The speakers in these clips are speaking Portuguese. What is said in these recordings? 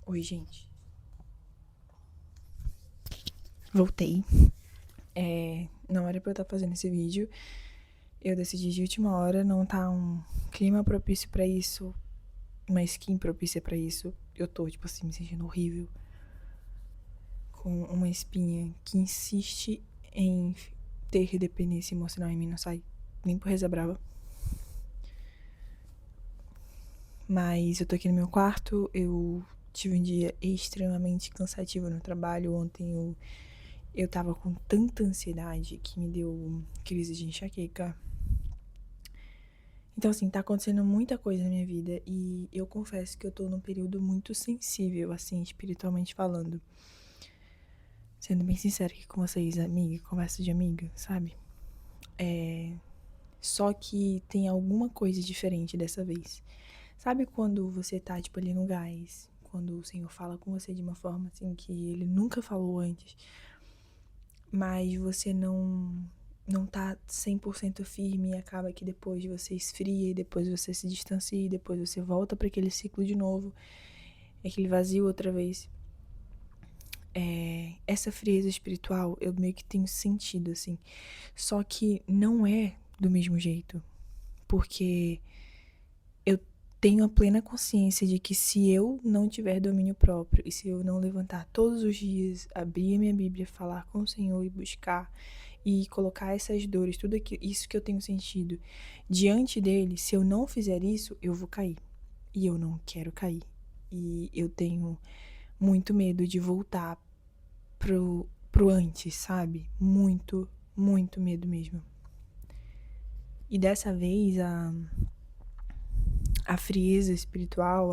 Oi, gente. Voltei. Não era pra eu estar fazendo esse vídeo. Eu decidi de última hora, não tá um clima propício pra isso, uma skin propícia pra isso. Eu tô, tipo assim, me sentindo horrível. Com uma espinha que insiste em ter dependência emocional em mim, não sai nem por reza brava. Mas eu tô aqui no meu quarto, eu tive um dia extremamente cansativo no trabalho. Ontem eu tava com tanta ansiedade que me deu crise de enxaqueca. Então, assim, tá acontecendo muita coisa na minha vida e eu confesso que eu tô num período muito sensível, assim, espiritualmente falando. Sendo bem sincera aqui com vocês, amiga, conversa de amiga, sabe? Só que tem alguma coisa diferente dessa vez. Sabe quando você tá, tipo, ali no gás? Quando o Senhor fala com você de uma forma, assim, que Ele nunca falou antes, mas você não tá 100% firme e acaba que depois você esfria e depois você se distancia e depois você volta para aquele ciclo de novo, aquele vazio outra vez. Essa frieza espiritual eu meio que tenho sentido, assim. Só que não é do mesmo jeito, porque eu tenho a plena consciência de que se eu não tiver domínio próprio e se eu não levantar todos os dias, abrir a minha Bíblia, falar com o Senhor e buscar e colocar essas dores, tudo isso que eu tenho sentido diante dele, se eu não fizer isso, eu vou cair. E eu não quero cair. E eu tenho muito medo de voltar pro antes, sabe? Muito, muito medo mesmo. E dessa vez a frieza espiritual,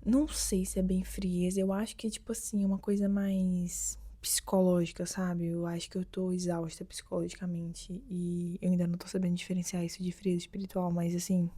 não sei se é bem frieza, eu acho que, tipo assim, é uma coisa mais psicológica, sabe? Eu acho que eu tô exausta psicologicamente e eu ainda não tô sabendo diferenciar isso de frieza espiritual, mas assim,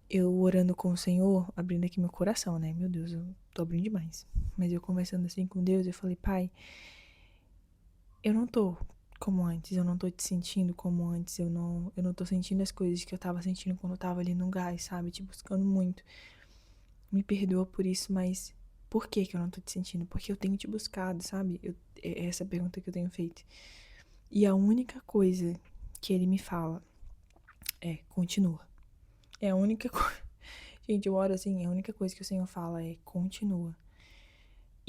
eu orando com o Senhor, abrindo aqui meu coração, né? Meu Deus, eu tô abrindo demais. Mas eu conversando assim com Deus, eu falei, Pai, eu não tô como antes, eu não tô te sentindo como antes, eu não tô sentindo as coisas que eu tava sentindo quando eu tava ali no gás, sabe? Te buscando muito. Me perdoa por isso, mas por que que eu não tô te sentindo? Porque eu tenho te buscado, sabe? É essa pergunta que eu tenho feito. E a única coisa que ele me fala é, continua. É a única coisa. Gente, eu oro assim, a única coisa que o Senhor fala é continua.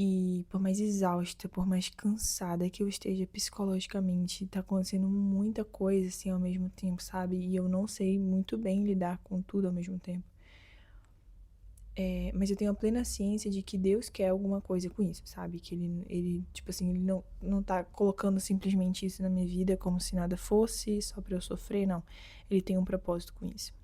E por mais exausta, por mais cansada que eu esteja psicologicamente, tá acontecendo muita coisa assim ao mesmo tempo, sabe? E eu não sei muito bem lidar com tudo ao mesmo tempo. Mas eu tenho a plena ciência de que Deus quer alguma coisa com isso, sabe? Que ele tipo assim, ele não tá colocando simplesmente isso na minha vida como se nada fosse, só pra eu sofrer, não. Ele tem um propósito com isso.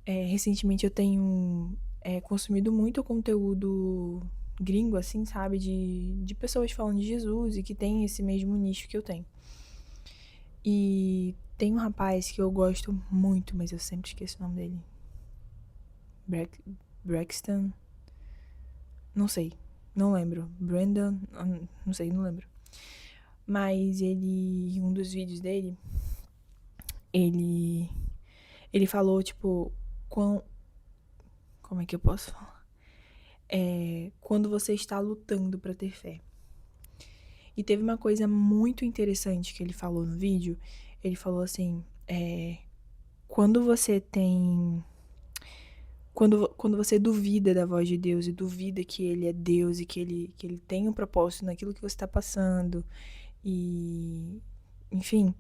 Recentemente eu tenho consumido muito conteúdo gringo, assim, sabe? De pessoas falando de Jesus e que tem esse mesmo nicho que eu tenho. E tem um rapaz que eu gosto muito, mas eu sempre esqueço o nome dele. Braxton. Não sei. Não lembro. Brandon. Não sei, não lembro. Mas ele. Em um dos vídeos dele. Ele falou, tipo. Como é que eu posso falar? Quando você está lutando pra ter fé. E teve uma coisa muito interessante que ele falou no vídeo. Ele falou assim: quando você tem. Quando você duvida da voz de Deus e duvida que Ele é Deus e que ele tem um propósito naquilo que você está passando, e. Enfim.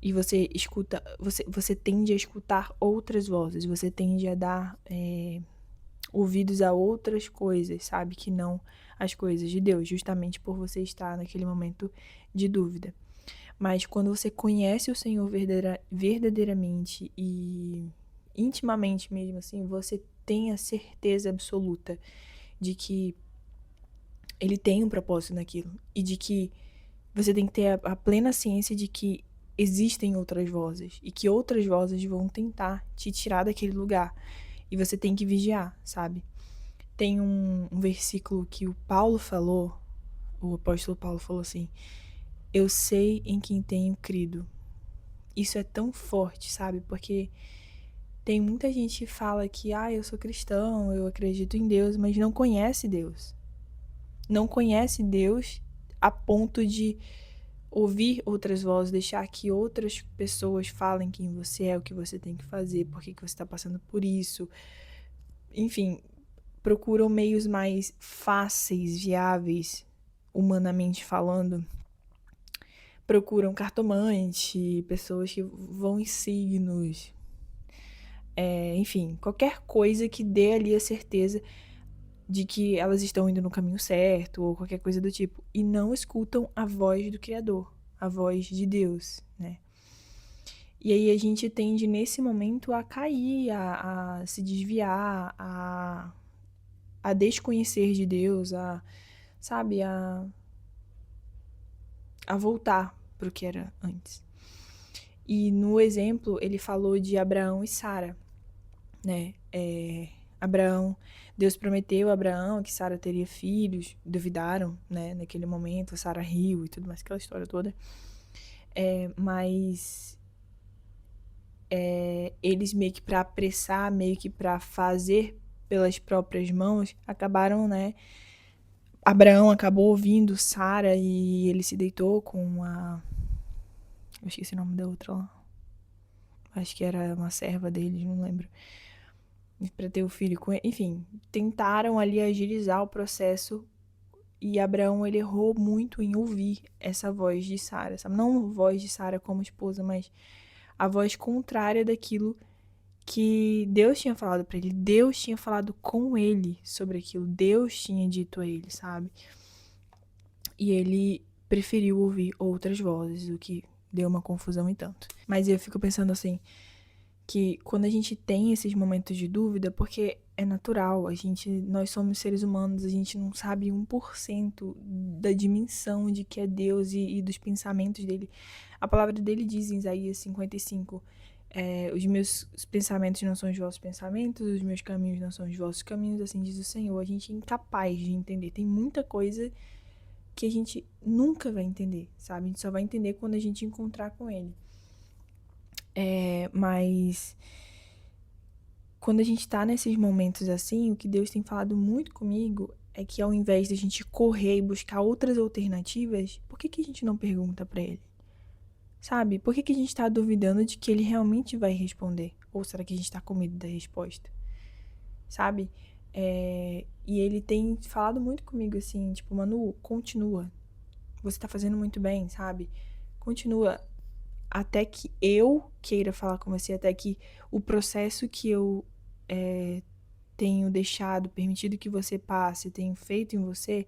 E você escuta. Você tende a escutar outras vozes, você tende a dar ouvidos a outras coisas, sabe? Que não as coisas de Deus, justamente por você estar naquele momento de dúvida. Mas quando você conhece o Senhor verdadeiramente e intimamente mesmo, assim, você tem a certeza absoluta de que Ele tem um propósito naquilo e de que você tem que ter a plena ciência de que existem outras vozes e que outras vozes vão tentar te tirar daquele lugar e você tem que vigiar, sabe? Tem um versículo que o Paulo falou, o apóstolo Paulo falou assim: eu sei em quem tenho crido. Isso é tão forte, sabe? Porque Tem muita gente que fala que, eu sou cristão, eu acredito em Deus, mas não conhece Deus. Não conhece Deus a ponto de ouvir outras vozes, deixar que outras pessoas falem quem você é, o que você tem que fazer, por que você está passando por isso. Enfim, procuram meios mais fáceis, viáveis, humanamente falando. Procuram cartomante, pessoas que vão em signos, enfim, qualquer coisa que dê ali a certeza de que elas estão indo no caminho certo, ou qualquer coisa do tipo, e não escutam a voz do Criador, a voz de Deus, né? E aí a gente tende nesse momento a cair, a se desviar, a desconhecer de Deus, sabe, a voltar para o que era antes. E no exemplo ele falou de Abraão e Sara, né? Abraão, Deus prometeu a Abraão que Sara teria filhos, duvidaram, né? Naquele momento, Sara riu e tudo mais, aquela história toda. Mas eles meio que para apressar, meio que para fazer pelas próprias mãos, acabaram, né? Abraão acabou ouvindo Sara e ele se deitou com eu esqueci o nome da outra lá. Acho que era uma serva dele, não lembro. Para ter o filho com ele. Enfim, tentaram ali agilizar o processo e Abraão ele errou muito em ouvir essa voz de Sara, sabe? Não a voz de Sara como esposa, mas a voz contrária daquilo que Deus tinha falado para ele. Deus tinha falado com ele sobre aquilo. Deus tinha dito a ele, sabe? E ele preferiu ouvir outras vozes, o que deu uma confusão e tanto. Mas eu fico pensando assim, que quando a gente tem esses momentos de dúvida, porque é natural, nós somos seres humanos, a gente não sabe 1% da dimensão de que é Deus e dos pensamentos dele. A palavra dele diz em Isaías 55, os meus pensamentos não são os vossos pensamentos, os meus caminhos não são os vossos caminhos, assim diz o Senhor. A gente é incapaz de entender, tem muita coisa que a gente nunca vai entender, sabe? A gente só vai entender quando a gente encontrar com ele. Mas quando a gente tá nesses momentos assim, o que Deus tem falado muito comigo é que ao invés de a gente correr e buscar outras alternativas, por que a gente não pergunta pra ele? Sabe? Por que a gente tá duvidando de que ele realmente vai responder? Ou será que a gente tá com medo da resposta? Sabe? E ele tem falado muito comigo assim, tipo, Manu, continua. Você tá fazendo muito bem, sabe? Continua. Até que eu queira falar com você, até que o processo que eu tenho deixado, permitido que você passe, tenho feito em você,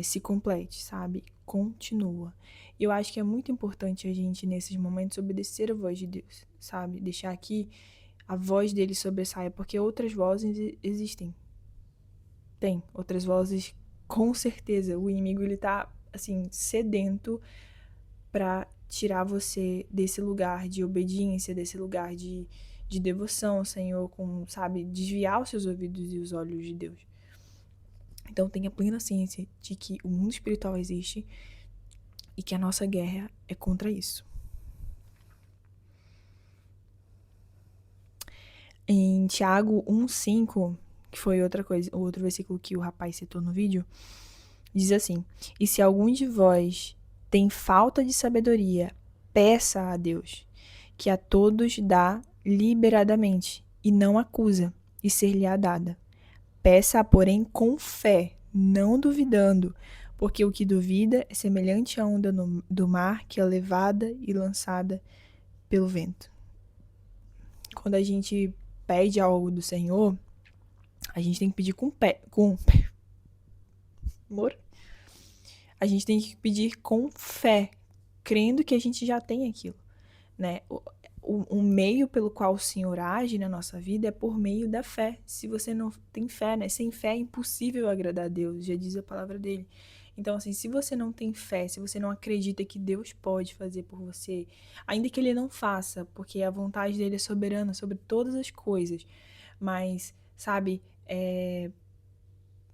se complete, sabe? Continua. Eu acho que é muito importante a gente, nesses momentos, obedecer a voz de Deus, sabe? Deixar que a voz dele sobressaia, porque outras vozes existem. Tem outras vozes, com certeza. O inimigo, ele tá, assim, sedento pra tirar você desse lugar de obediência, desse lugar de devoção ao Senhor, sabe, desviar os seus ouvidos e os olhos de Deus. Então tenha plena ciência de que o mundo espiritual existe e que a nossa guerra é contra isso. Em Tiago 1,5, que foi outro versículo que o rapaz citou no vídeo, diz assim: e se algum de vós tem falta de sabedoria, peça a Deus, que a todos dá liberadamente, e não acusa, e ser-lhe-á dada. Peça, porém, com fé, não duvidando, porque o que duvida é semelhante à onda do mar, que é levada e lançada pelo vento. Quando a gente pede algo do Senhor, a gente tem que pedir amor? A gente tem que pedir com fé, crendo que a gente já tem aquilo, né? O meio pelo qual o Senhor age na nossa vida é por meio da fé. Se você não tem fé, né? Sem fé é impossível agradar a Deus, já diz a palavra dele. Então, assim, se você não tem fé, se você não acredita que Deus pode fazer por você, ainda que ele não faça, porque a vontade dele é soberana sobre todas as coisas, mas, sabe,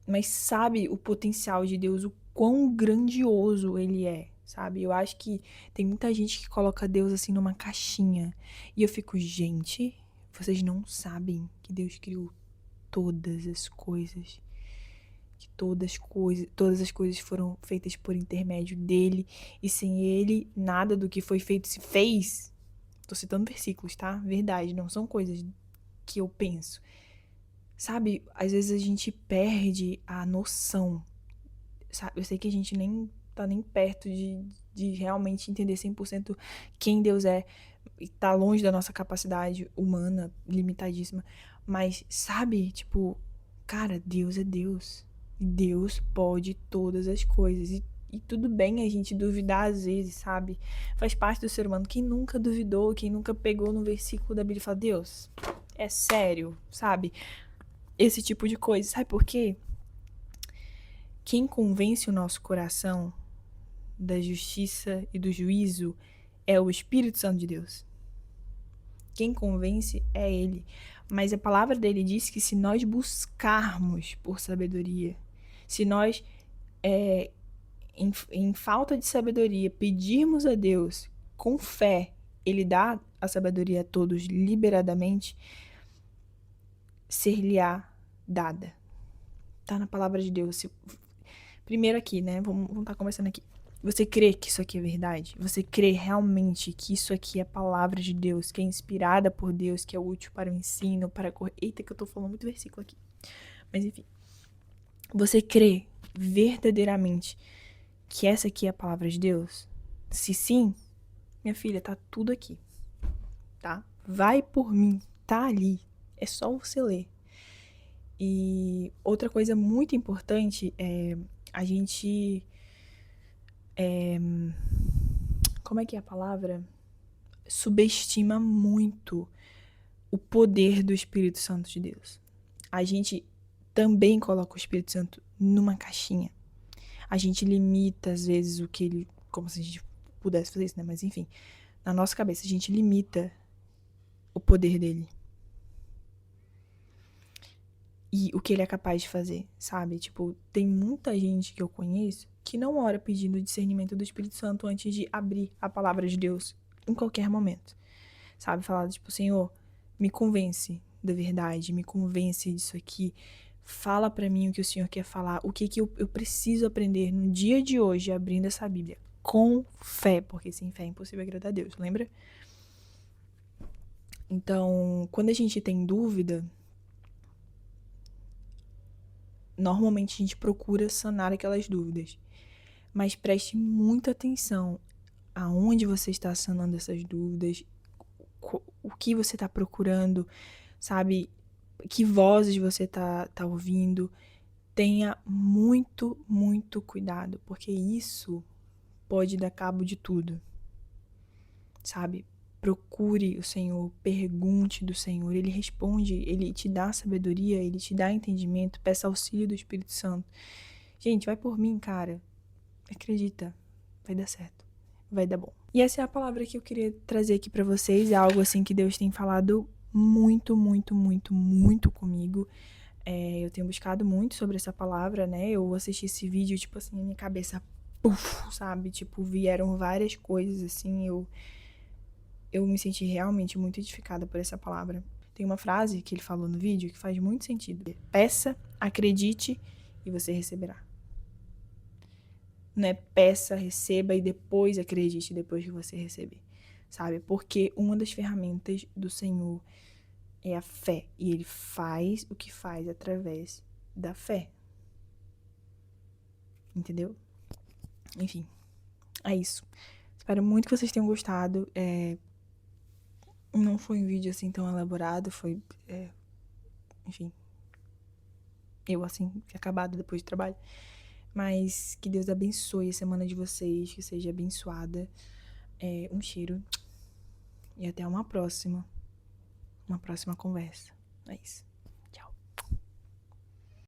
mas sabe o potencial de Deus, o quão grandioso ele é, sabe? Eu acho que tem muita gente que coloca Deus assim numa caixinha. E eu fico, gente, Vocês não sabem que Deus criou todas as coisas. Que todas as coisas foram feitas por intermédio dele. E sem ele, nada do que foi feito se fez. Tô citando versículos, tá? Verdade, não são coisas que eu penso. Sabe, às vezes a gente perde a noção. Sabe, eu sei que a gente nem tá nem perto de realmente entender 100% quem Deus é. E tá longe da nossa capacidade humana, limitadíssima. Mas, sabe, tipo, cara, Deus é Deus. E Deus pode todas as coisas. E tudo bem a gente duvidar às vezes, sabe? Faz parte do ser humano. Quem nunca duvidou, quem nunca pegou no versículo da Bíblia e falou, Deus, é sério, sabe? Esse tipo de coisa. Sabe por quê? Quem convence o nosso coração da justiça e do juízo é o Espírito Santo de Deus. Quem convence é Ele. Mas a palavra dele diz que se nós buscarmos por sabedoria, se nós, em falta de sabedoria, pedirmos a Deus com fé, Ele dá a sabedoria a todos liberadamente, ser-lhe-á dada. Tá na palavra de Deus. Primeiro aqui, né? Vamos estar conversando aqui. Você crê que isso aqui é verdade? Você crê realmente que isso aqui é a palavra de Deus, que é inspirada por Deus, que é útil para o ensino, para correr... Eita, que eu tô falando muito versículo aqui. Mas enfim. Você crê verdadeiramente que essa aqui é a palavra de Deus? Se sim, minha filha, tá tudo aqui. Tá? Vai por mim. Tá ali. É só você ler. E outra coisa muito importante é a gente... como é que é a palavra? Subestima muito o poder do Espírito Santo de Deus. A gente também coloca o Espírito Santo numa caixinha. A gente limita, às vezes, o que ele... Como se a gente pudesse fazer isso, né? Mas, enfim. Na nossa cabeça, a gente limita o poder dele. E o que ele é capaz de fazer, sabe? Tipo, tem muita gente que eu conheço que não ora pedindo o discernimento do Espírito Santo antes de abrir a palavra de Deus em qualquer momento. Sabe? Falar, tipo, Senhor, me convence da verdade, me convence disso aqui. Fala pra mim o que o Senhor quer falar, o que eu preciso aprender no dia de hoje, abrindo essa Bíblia. Com fé, porque sem fé é impossível agradar a Deus, lembra? Então, quando a gente tem dúvida, normalmente a gente procura sanar aquelas dúvidas. Mas preste muita atenção aonde você está sanando essas dúvidas, o que você está procurando, sabe? Que vozes você tá ouvindo. Tenha muito, muito cuidado, porque isso pode dar cabo de tudo, sabe? Procure o Senhor, pergunte do Senhor, Ele responde, Ele te dá sabedoria, Ele te dá entendimento, peça auxílio do Espírito Santo. Gente, vai por mim, cara. Acredita, vai dar certo, vai dar bom. E essa é a palavra que eu queria trazer aqui pra vocês, é algo assim que Deus tem falado muito, muito, muito, muito comigo. Eu tenho buscado muito sobre essa palavra, né? Eu assisti esse vídeo, tipo assim, na minha cabeça, puf, sabe? Tipo, vieram várias coisas, assim, eu me senti realmente muito edificada por essa palavra. Tem uma frase que ele falou no vídeo que faz muito sentido. Peça, acredite e você receberá. Não é peça, receba e depois acredite depois que você receber, sabe? Porque uma das ferramentas do Senhor é a fé. E Ele faz o que faz através da fé. Entendeu? Enfim, é isso. Espero muito que vocês tenham gostado. Não foi um vídeo assim tão elaborado, foi... enfim, eu assim, acabado depois do trabalho. Mas que Deus abençoe a semana de vocês, que seja abençoada. Um cheiro e até uma próxima conversa. É isso.